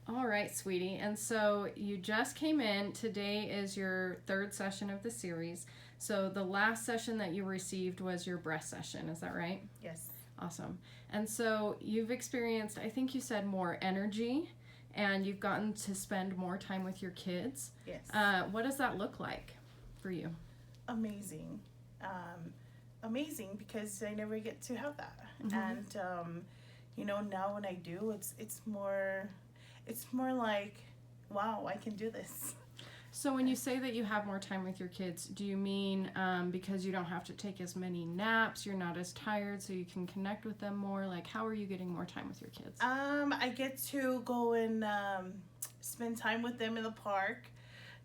All right, sweetie. And so you just came in. Today is your third session of the series. So the last session that you received was your breast session. Is that right? Yes. Awesome. And so you've experienced, I think you said, more energy, and you've gotten to spend more time with your kids. Yes. What does that look like for you? Amazing. Amazing because I never get to have that. Mm-hmm. And now when I do, it's more like, wow, I can do this. So when you say that you have more time with your kids, do you mean because you don't have to take as many naps, you're not as tired, so you can connect with them more? Like, how are you getting more time with your kids? I get to go and spend time with them in the park.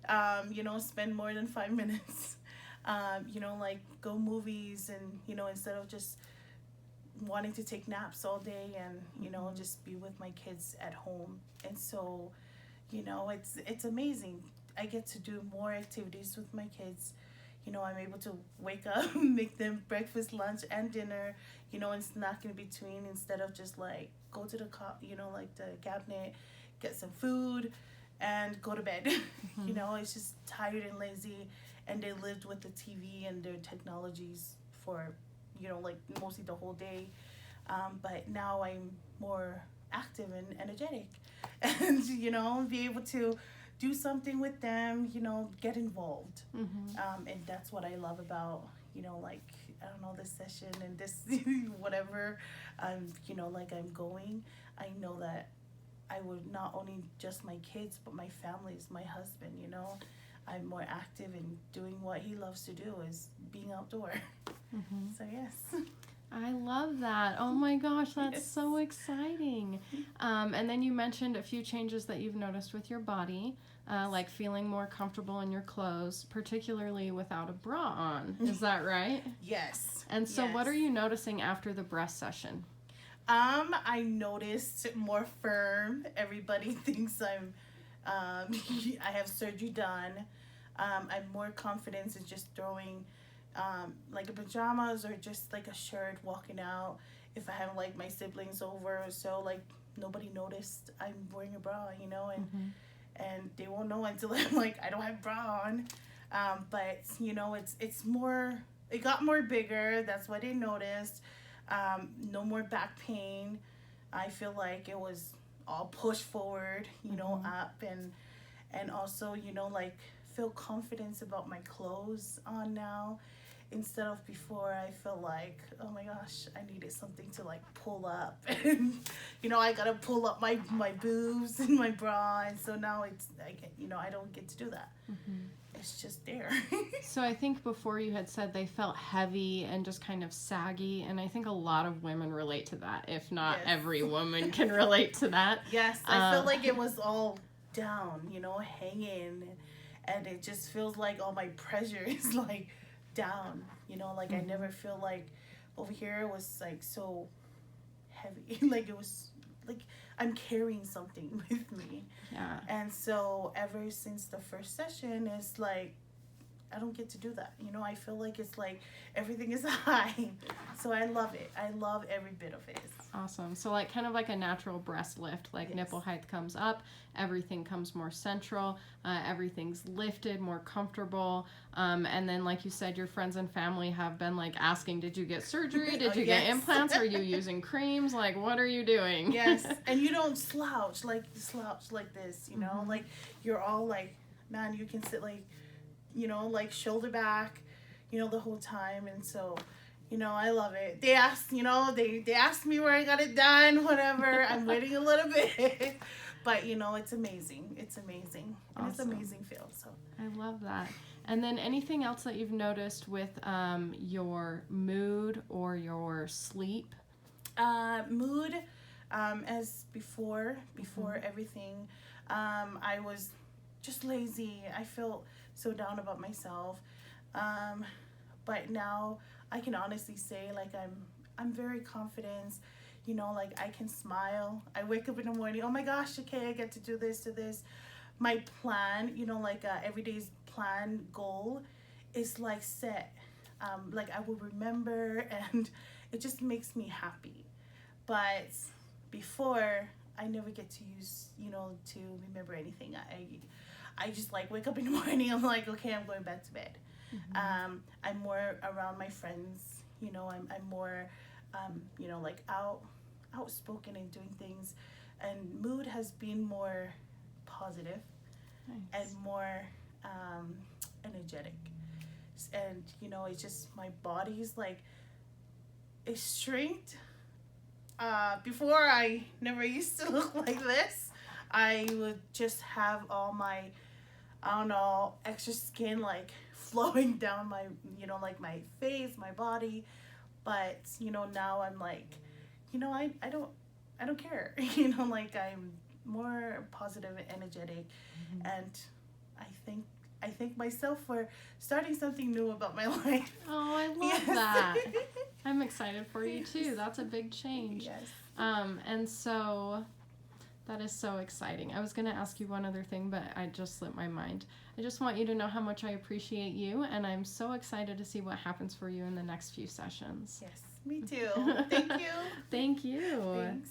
Spend more than 5 minutes. Like go movies and instead of just wanting to take naps all day and just be with my kids at home. And so it's amazing. I get to do more activities with my kids. I'm able to wake up, make them breakfast, lunch, and dinner, and snack in between instead of just like go to the like the cabinet, get some food, and go to bed. It's just tired and lazy, and they lived with the TV and their technologies for like mostly the whole day. But now I'm more active and energetic, and be able to do something with them, get involved. And that's what I love about, like, I don't know, this session and this, whatever, like I'm going. I know that I would not only just my kids, but my families, my husband, I'm more active in doing what he loves to do is being outdoor. So, yes. I love that. Oh my gosh, that's Yes. so exciting. And then you mentioned a few changes that you've noticed with your body, like feeling more comfortable in your clothes, particularly without a bra on. Is that right? Yes. And so Yes. what are you noticing after the breast session? I noticed more firm. Everybody thinks I have surgery done. I'm more confident in just throwing like a pajamas or just like a shirt walking out. If I have like my siblings over, so like nobody noticed I'm wearing a bra, and they won't know until I'm like I don't have bra on. But it's more. It got more bigger. That's what they noticed. No more back pain. I feel like it was all pushed forward, up and also, like feel confidence about my clothes on now. Instead of before, I felt like, oh my gosh, I needed something to like pull up, and I gotta pull up my boobs and my bra, and so now I don't get to do that. It's just there. So I think before you had said they felt heavy and just kind of saggy, and I think a lot of women relate to that. If not Yes. every woman can relate to that. Yes, I feel like it was all down, hanging, and it just feels like all my pressure is like down, like I never feel like over here it was like so heavy, like it was like I'm carrying something with me. Yeah. And so ever since the first session, it's like I don't get to do that. I feel like it's like everything is high. So I love it. I love every bit of it. Awesome. So like kind of like a natural breast lift, like Yes. nipple height comes up, everything comes more central, everything's lifted, more comfortable. And then like you said, your friends and family have been like asking, did you get surgery? Did you get yes. implants? Are you using creams? Like, what are you doing? Yes. And you don't slouch like this, like you're all like, man, you can sit like, like shoulder back, the whole time. And so, I love it. They asked, they asked me where I got it done, whatever. I'm waiting a little bit. But, it's amazing. It's amazing. And it's Awesome. amazing feel. So I love that. And then anything else that you've noticed with your mood or your sleep? mood, as before everything, I was just lazy. I felt so down about myself. But now I can honestly say like I'm very confident. Like I can smile. I wake up in the morning. Oh my gosh, okay, I get to do this. My plan, like everyday's plan goal, is like set. Like I will remember, and it just makes me happy. But before, I never get to use, to remember anything. I just like wake up in the morning. I'm like, okay, I'm going back to bed. I'm more around my friends. I'm more, like outspoken and doing things, and mood has been more positive. Nice. And more energetic. And it's just my body's like it's shrinked. Before I never used to look like this. I would just have all my, I don't know, extra skin like flowing down my, like my face, my body. But now I'm like, I don't care. Like I'm more positive and energetic, and I thank myself for starting something new about my life. Oh, I love Yes. that. I'm excited for you too. That's a big change. Yes. And so that is so exciting. I was going to ask you one other thing, but I just slipped my mind. I just want you to know how much I appreciate you, and I'm so excited to see what happens for you in the next few sessions. Yes, me too. Thank you. Thank you. Thanks.